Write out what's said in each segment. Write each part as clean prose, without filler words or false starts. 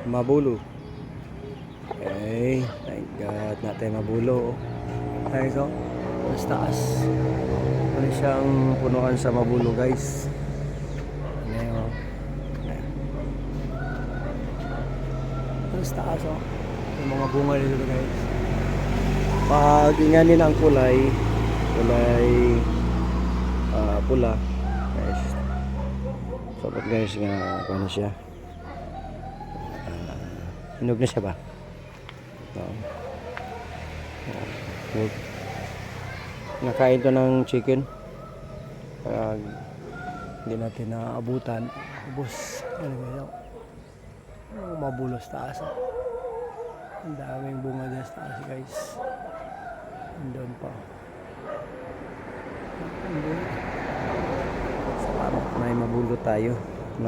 Mabulo. Okay, thank God natin mabulo. Ay, so, mas taas. Ano siyang punuan sa mabulo, guys. Ayan, ayan. Mas taas, oh. Yung mga bunga dito, guys. Pag inganin ang kulay pula, guys. So, pag guys nga, ano siya? Hinog na siya ba? No. Nakain to ng chicken. Pag hindi natin naabutan, ubos. Ano ba? Mabulos taas. Ang daming bunga dyan sa taas, guys. Andun pa. Salamat, may mabulo tayo.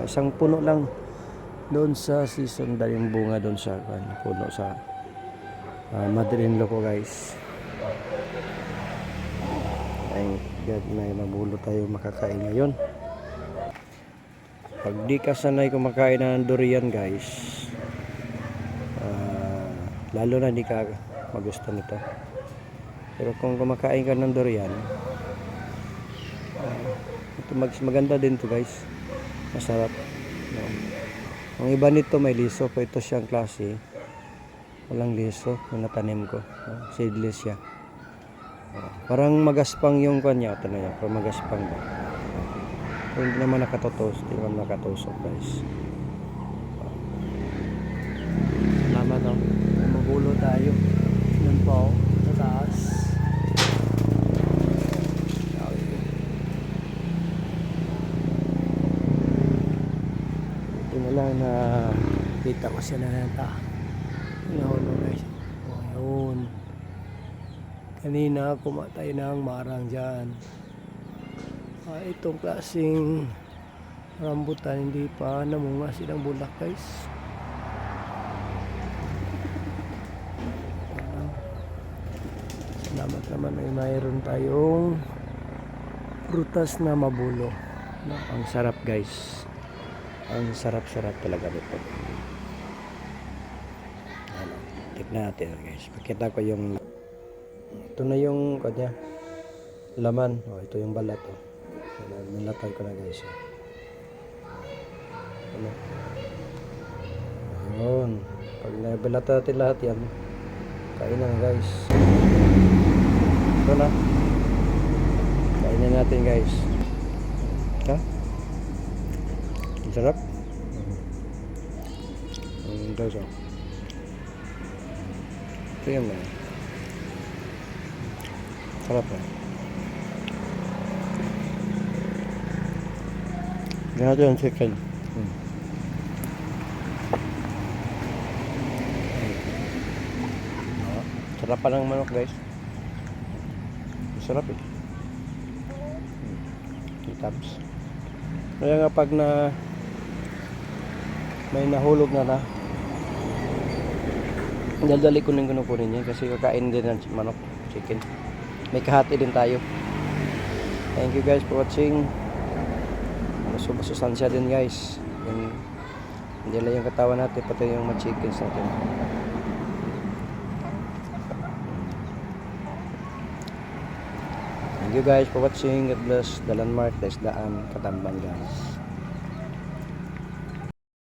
Isang puno lang doon sa season dahil yung bunga doon sa puno sa mother-in-law ko, guys. Thank God may mabulo tayo makakain ngayon. Pag di ka sanay kumakain ng durian, guys, lalo na di ka magusto nito. Pero kung kumakain ka ng durian, ito maganda din to, guys. Masarap. Ang iba nito may liso, pero ito siyang klase walang liso yung natanim ko. Seedless siya. Parang magaspang yung kanya. Ito na yan, parang magaspang ba. Hindi naman nakatusok, guys. Salamat, no? Magulo tayo. Yun po, sa taas. Ito na lang na kita ko siya na nata. Nahulog, guys. Ayun. Kanina kumatay ng marang dyan. Itong klaseng rambutan hindi pa namunga silang bulak, guys. Salamat naman ay mayroon tayong prutas na mabulo. Ang sarap, guys. Ang sarap-sarap talaga nito. Tignan natin, guys. Pakita ko yung ito na yung kanya laman. Ito yung balat. Nilatag ko na, guys. Ano? Ayun. Pag nabalata natin lahat yan, kain na, guys. Ito na. Kain na natin, guys. Ha? Ang sarap. Guys, ito yung sarap, ganito yung chicken. Sarap pa ng manok, guys. Sarap eh. Tabs. Kaya nga pag may nahulog na daldali ko nang kunin niya kasi kakain din ng manok, chicken. May kahati din tayo. Thank you, guys, for watching. Masustansya din, guys. Hindi lang yung katawan natin, pati yung mga chickens natin. Thank you, guys, for watching. God bless. The landmark, Daan, Katamban, guys.